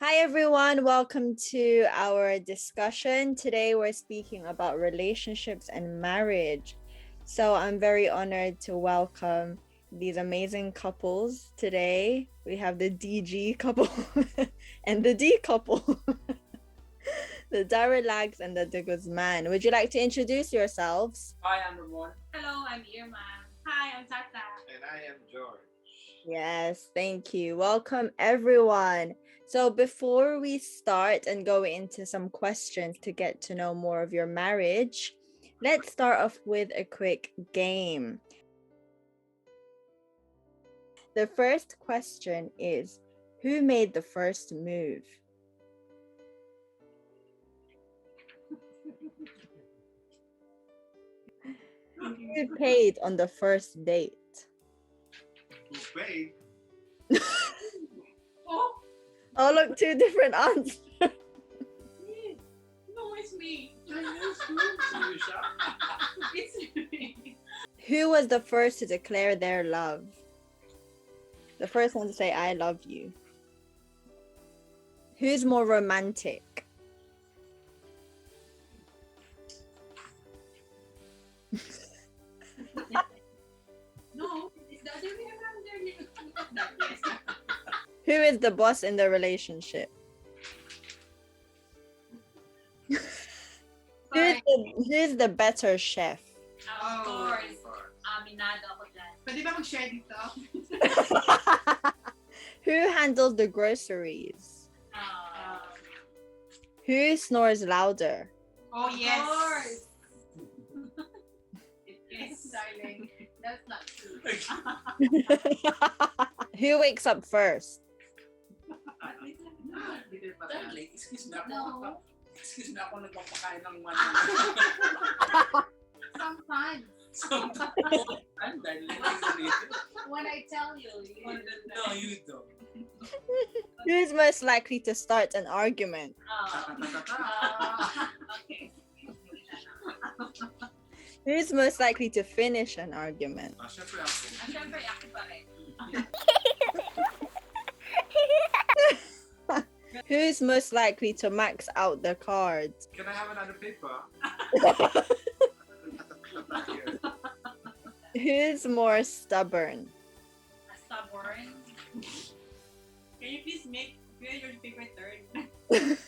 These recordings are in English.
Hi everyone, welcome to our discussion. Today we're speaking about relationships and marriage. So I'm very honored to welcome these amazing couples today. We have the DG couple and the D couple, the Darelags and the De Guzman. Would you like to introduce yourselves? Hi, I'm Ramon. Hello, I'm Irma. Hi, I'm Tata. And I am George. Yes, thank you. Welcome everyone. So before we start and go into some questions to get to know more of your marriage, let's start off with a quick game. The first question is, who made the first move? Who paid on the first date? Who paid? Oh, Oh, look, two different answers. no, it's me. It's me. Who was the first to declare their love? The first one to say, I love you. Who's more romantic? No, it's the other way around there. That yes. Who is the boss in the relationship? Fine. Who's the better chef? Of course. Aminado ako dyan. Pwede ba mag-share dito? Who handles the groceries? Uh, Who snores louder? Oh, yes. Of course. Yes, darling. That's not true. Who wakes up first? Excuse me ako. No. Excuse me ako nagpapakain ng mga. Sometimes, I'm dahil when I tell you, No, you don't. Who's most likely to start an argument? Okay. Who's most likely to finish an argument? Syempre ako. Siyempre, ako pa rin. Who's most likely to max out the cards? Can I have another paper? Not here. Who's more stubborn? Stubborn. Can you please make your favorite turn?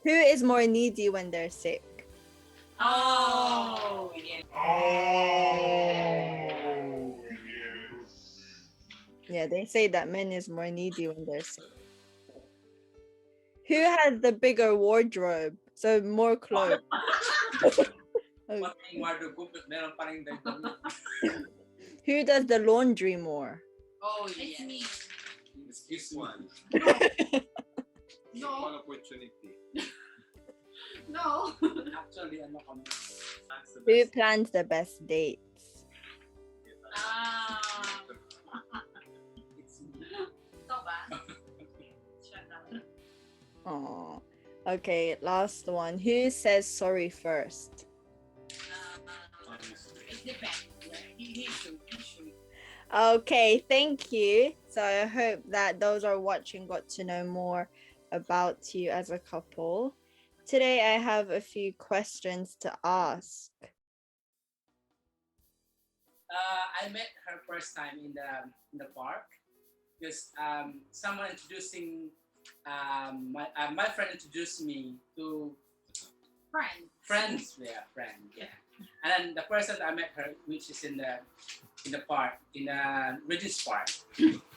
Who is more needy when they're sick? Oh, yes. Yeah, they say that men is more needy when they're sick. Who has the bigger wardrobe? So more clothes. Pati yung wardrobe ko, meron pa rin dagdag. Who does the laundry more? oh, It's yes. me. Excuse one. No, One opportunity. no. Actually, ano kami? That's the Who best. plans the best dates? It's me. Ikaw ba? Shut up. Oh, okay. Last one. Who says sorry first? It depends. He should. Okay, thank you. So I hope that those are watching got to know more about you as a couple. Today I have a few questions to ask. I met her first time in the park because someone introducing my friend introduced me to friends. Yeah, friend. Yeah, and then the person I met her, which is in the park, in Regent's Park.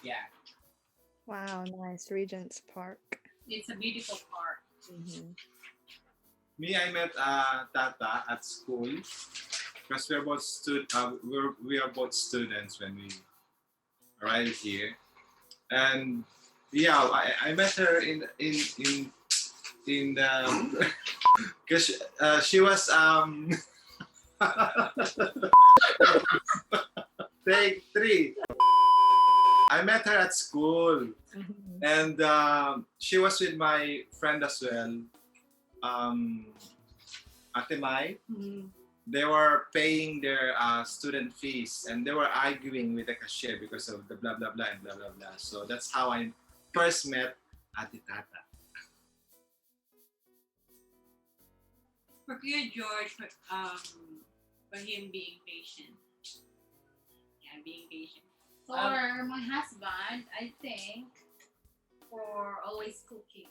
Yeah. Wow, nice. Regent's Park. It's a beautiful park. Mhm. Me, I met Tata at school because we are both students when we arrived here, and yeah, I met her in the because she was take three. I met her at school, Mhm. and she was with my friend as well, Ate Mai. they were paying their student fees, and they were arguing with the cashier because of the blah blah blah and blah blah blah. So that's how I first met Ate Tata. For Kuya George, for him being patient. Yeah, being patient. For my husband, I think for always cooking.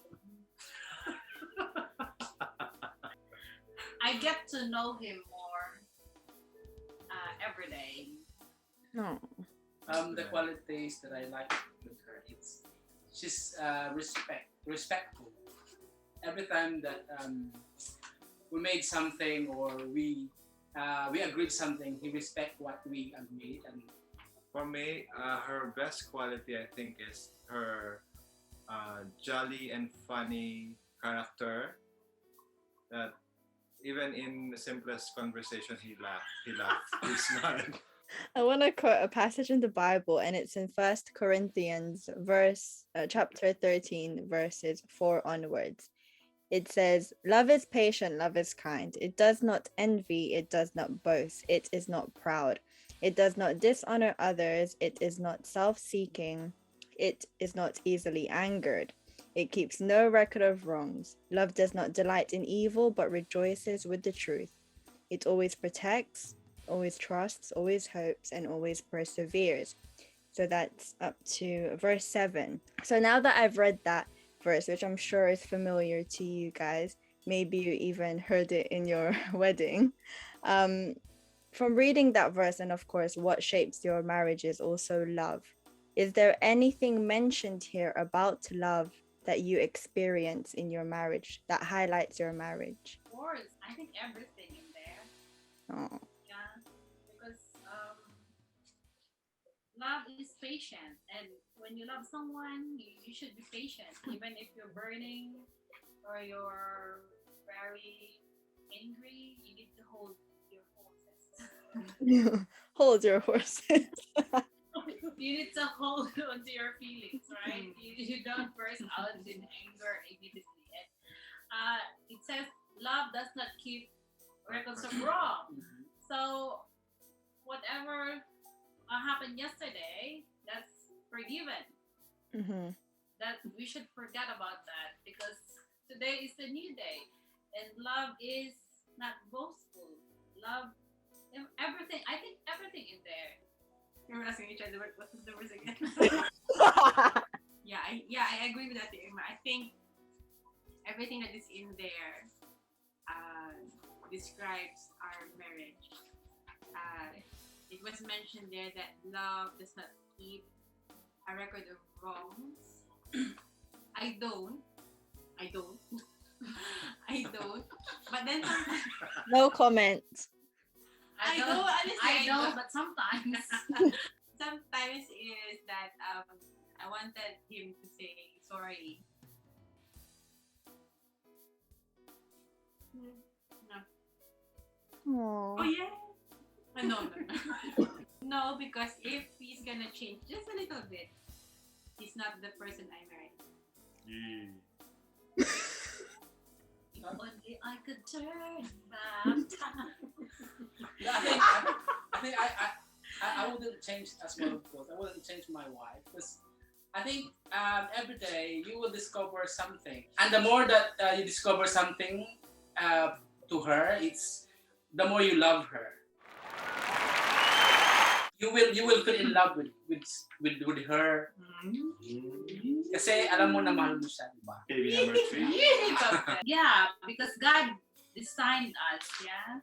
I get to know him more every day. No. The qualities that I like with her, it's she's respectful. Every time that we made something or we agreed something, he respect what we agreed. And For me, her best quality I think is her jolly and funny character. That even in the simplest conversation, he laughed, he smiled. I want to quote a passage in the Bible, and it's in First Corinthians, chapter 13, verses 4 onwards. It says, "Love is patient, love is kind. It does not envy, it does not boast, it is not proud. It does not dishonor others, it is not self-seeking, it is not easily angered. It keeps no record of wrongs. Love does not delight in evil, but rejoices with the truth. It always protects, always trusts, always hopes, and always perseveres." So that's up to verse 7. So now that I've read that verse, which I'm sure is familiar to you guys, maybe you even heard it in your wedding. From reading that verse, and of course, what shapes your marriage is also love. Is there anything mentioned here about love that you experience in your marriage that highlights your marriage? Of course, I think everything in there. Oh. Yeah, because love is patient, and when you love someone, you should be patient, even if you're burning or you're very angry. You need to hold your horses. Hold your horses. You need to hold onto your feelings, right? You don't burst out in anger immediately. And it says love does not keep records of wrong. So whatever happened yesterday, that's forgiven. Mm-hmm. That we should forget about that because today is a new day, and love is not boastful. Love, everything. I think everything in there. You're asking each other what was the verse again? I agree with that, Irma. I think everything that is in there describes our marriage. It was mentioned there that love does not keep a record of wrongs. I don't. I don't. But then sometimes No comment. I don't. Honestly, I don't. But sometimes, sometimes is that I wanted him to say sorry. No. Oh. Yeah. No. No, because if he's gonna change just a little bit, he's not the person I married. If only I could turn back time. Yeah, I think I wouldn't change as well, of course. I wouldn't change my wife because I think every day you will discover something, and the more that you discover something to her, it's the more you love her. You will fall in love with her. Kasi alam mo na mahal mo siya, di ba? Baby number 3. Yeah, because God designed us. Yeah,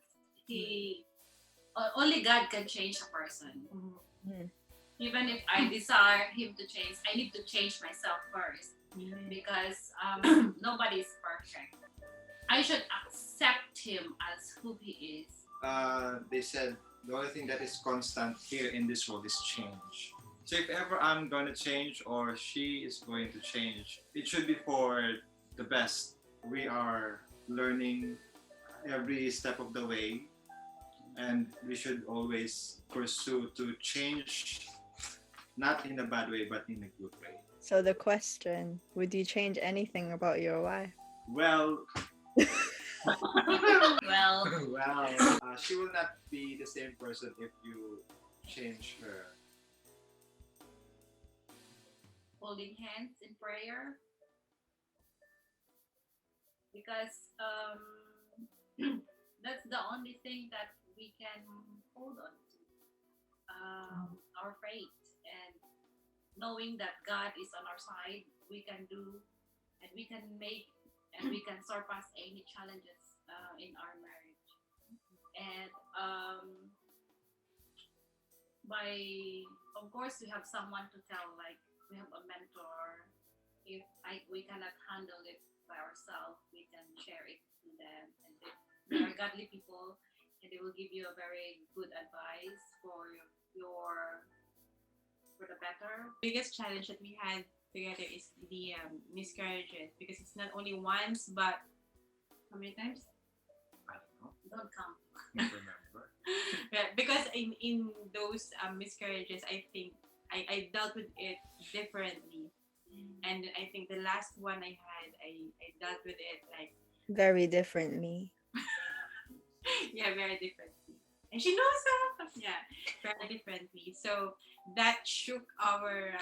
only God can change a person. Mm. Even if I desire Him to change, I need to change myself first because nobody is perfect. I should accept Him as who He is. They said the only thing that is constant here in this world is change. So if ever I'm going to change or she is going to change, it should be for the best. We are learning every step of the way, and we should always pursue to change, not in a bad way, but in a good way. So the question, would you change anything about your wife? Well, Well, well, she will not be the same person if you change her. Holding hands in prayer, because that's the only thing that we can hold on to, our faith, and knowing that God is on our side, we can do, and we can make, and we can surpass any challenges in our marriage. And by, of course, we have someone to tell, like we have a mentor. If we cannot handle it by ourselves, we can share it to them, and they are godly people, and they will give you a very good advice for your for the better. Biggest challenge that we had together is the miscarriages, because it's not only once but how many times? I don't know. Don't count. Don't remember. Yeah, because in those miscarriages, I think I dealt with it differently, and I think the last one I had, I dealt with it like Very differently. yeah, very differently, and she knows that. Yeah, very differently. So that shook our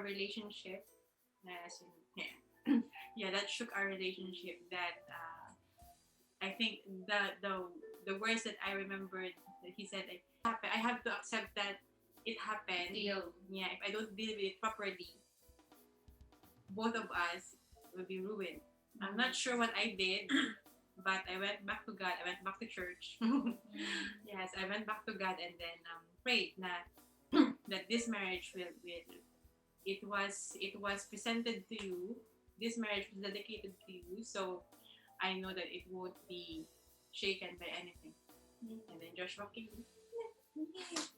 relationship. As in, yeah, yeah, that shook our relationship. That I think the words that I remembered that he said, like, I have to accept that it happened. Deal. Yeah, if I don't deal with it properly, both of us will be ruined. I'm not sure what I did, but I went back to God. I went back to church. Yes, I went back to God and then prayed that this marriage will it was presented to you. This marriage was dedicated to you, so I know that it won't be shaken by anything. And then Joshua came.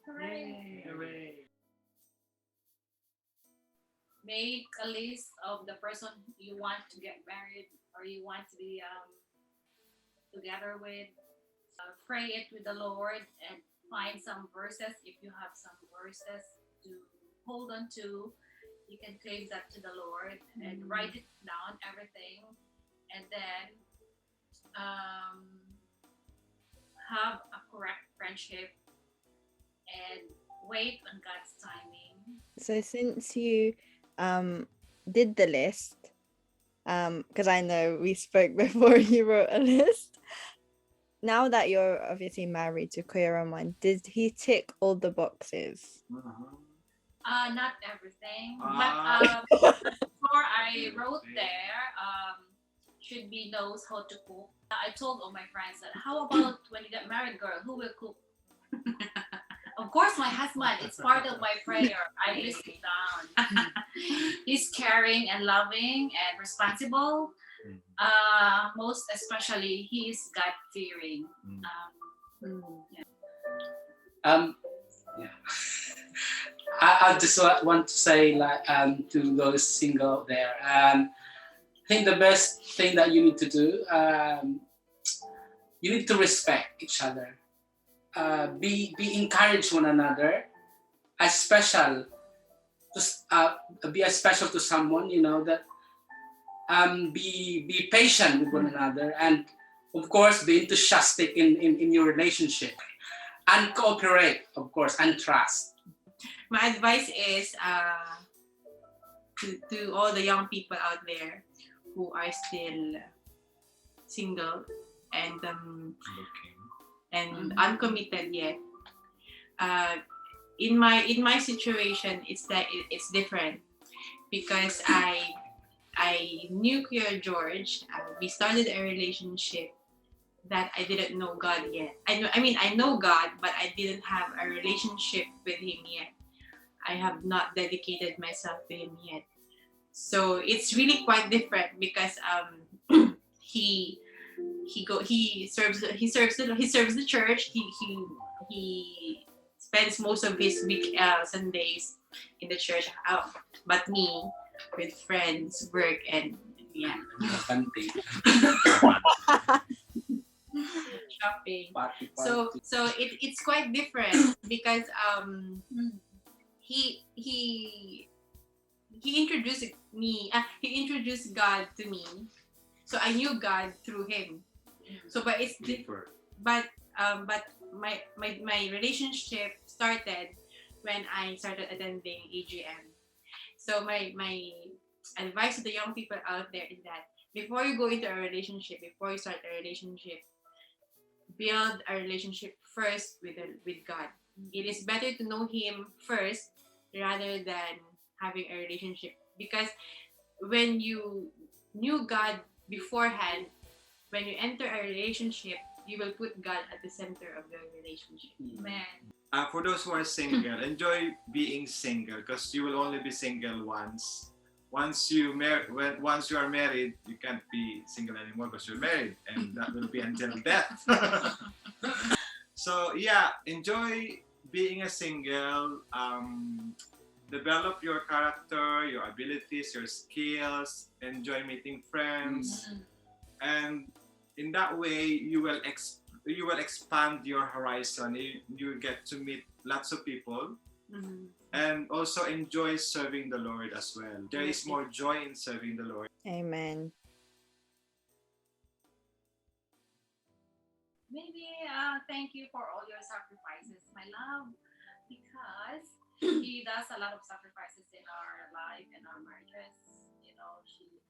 Hooray. Hooray. Make a list of the person you want to get married or you want to be together with. Pray it with the Lord and find some verses. If you have some verses to hold on to, you can claim that to the Lord and write it down, everything, and then have a correct friendship and wait on God's timing. So since you did the list, because I know we spoke before you wrote a list. Now that you're obviously married to Kuya Ramon, did he tick all the boxes? Not everything, Ah. but before I wrote there, should be knows how to cook. I told all my friends that how about when you get married, girl, who will cook? Of course, my husband. It's part of my prayer. I list it down. He's caring and loving and responsible. Most especially, he is God fearing. Yeah. I just want to say, like, to those single there, I think the best thing that you need to do, you need to respect each other. Be encourage one another. As special, be as special to someone. You know that. Be patient with one another, and of course, be enthusiastic in your relationship, and cooperate, of course, and trust. My advice is to all the young people out there who are still single and uncommitted yet. In my situation, it's that it's different because I knew Kuya George. We started a relationship that I didn't know God yet. I know God, but I didn't have a relationship with Him yet. I have not dedicated myself to Him yet. So it's really quite different because he serves the church. He spends most of his week Sundays in the church. But me, with friends, work, and yeah, shopping. Party. So it's quite different because he introduced me. He introduced God to me, so I knew God through him. So, but it's Deeper. but my relationship started when I started attending A.G.M. So my advice to the young people out there is that before you go into a relationship, before you start a relationship, build a relationship first with God. It is better to know Him first rather than having a relationship, because when you knew God beforehand, when you enter a relationship, you will put God at the center of your relationship. Man. For those who are single, enjoy being single because you will only be single once. Once you are married, you can't be single anymore because you're married, and that will be until death. So yeah, enjoy being a single. Develop your character, your abilities, your skills. Enjoy meeting friends, and in that way, you will expand your horizon. You get to meet lots of people, and also enjoy serving the Lord as well. There is more joy in serving the Lord. Amen. Maybe thank you for all your sacrifices, my love, because he does a lot of sacrifices in our life and our marriages. You know,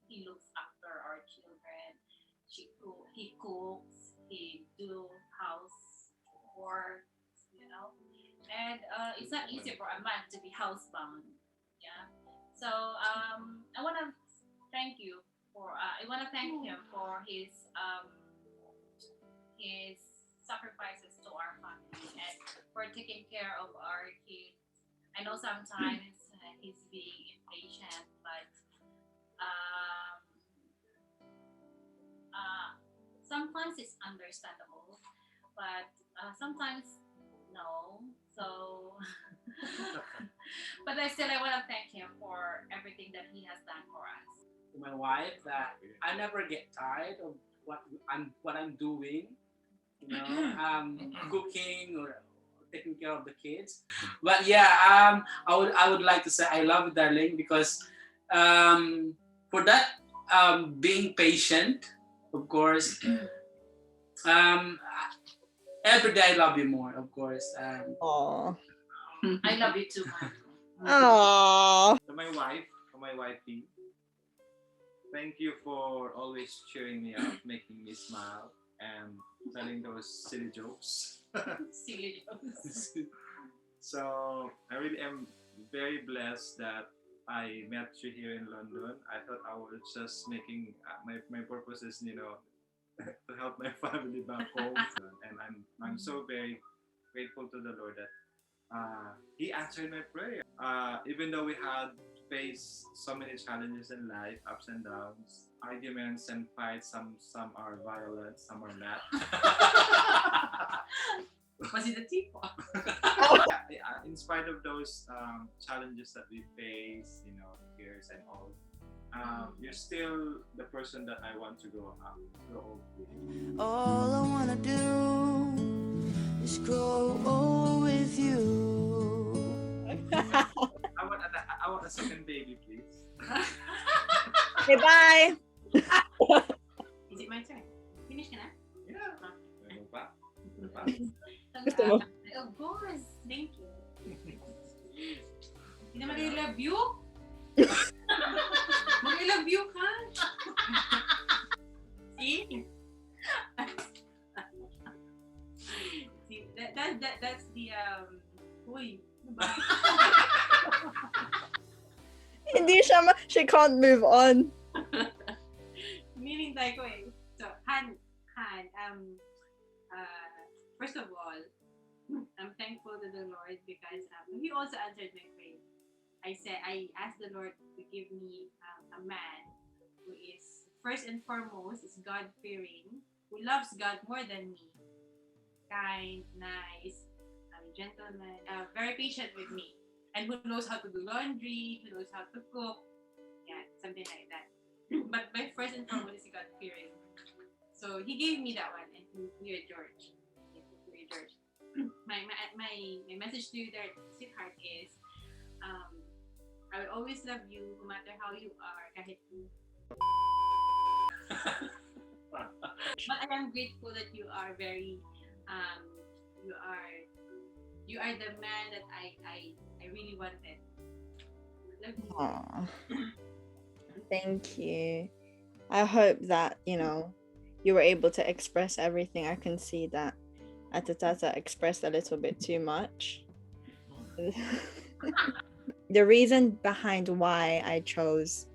he looks after our children. He cooks. He do house work. You know, and it's not easy for a man to be housebound. Yeah. So I want to thank you for. I want to thank him for his sacrifices to our family and for taking care of our kids. I know sometimes he's being impatient, but um, sometimes it's understandable, but sometimes no. So, but I want to thank him for everything that he has done for us. To my wife, that I never get tired of what I'm doing. You know, cooking or taking care of the kids. But yeah, I would like to say I love you, darling, because for that being patient, of course. Every day I love you more, of course. Aww. I love you too, man. Aww. To my wifey, thank you for always cheering me up, making me smile, and telling those silly jokes. Silly jokes. So I really am very blessed that I met you here in London. I thought I was just making my purpose is to help my family back home, and I'm so very grateful to the Lord that He answered my prayer. Even though we had faced so many challenges in life, ups and downs, arguments and fights. Some are violent, some are not. Was it a teapot? In spite of those challenges that we face, fears and all, you're still the person that I want to grow old with. All I wanna do is grow old with you. I want a second baby, please. Okay, bye. Is it my turn? Finish ka na? Yeah. Ano pa? Gusto mo? Of course. Thank you. Hindi naman I love you. I love you ka. See? See, that's the uy. Hindi siya she can't move on. Meaning ko eh. So, Han, first of all, I'm thankful to the Lord because He also answered my prayer. I asked the Lord to give me a man who is first and foremost is God-fearing, who loves God more than me, kind, nice, gentleman, very patient with me, and who knows how to do laundry, who knows how to cook, yeah, something like that. But my first and foremost is God-fearing. So He gave me that one, and Kuya George. Kuya George. My message to you there, sweetheart, is I will always love you no matter how you are, kahit much. But I am grateful that you are very, you are the man that I really wanted. Love you. Aw. Thank you. I hope that, you were able to express everything. I can see that Atatata expressed a little bit too much. The reason behind why I chose,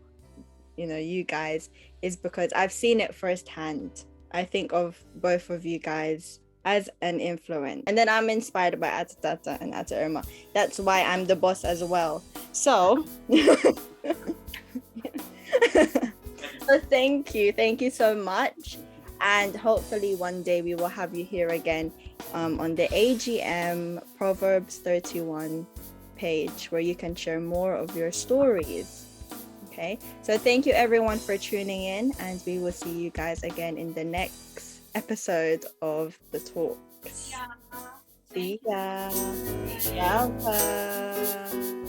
you guys is because I've seen it firsthand. I think of both of you guys as an influence. And then I'm inspired by Atatata and Tata Irma. That's why I'm the boss as well. So, so thank you. Thank you so much. And hopefully one day we will have you here again on the A.G.M. Proverbs 31 page where you can share more of your stories. Okay, so thank you everyone for tuning in, and we will see you guys again in the next episode of The Talks. Yeah. See ya. Thank you. Welcome.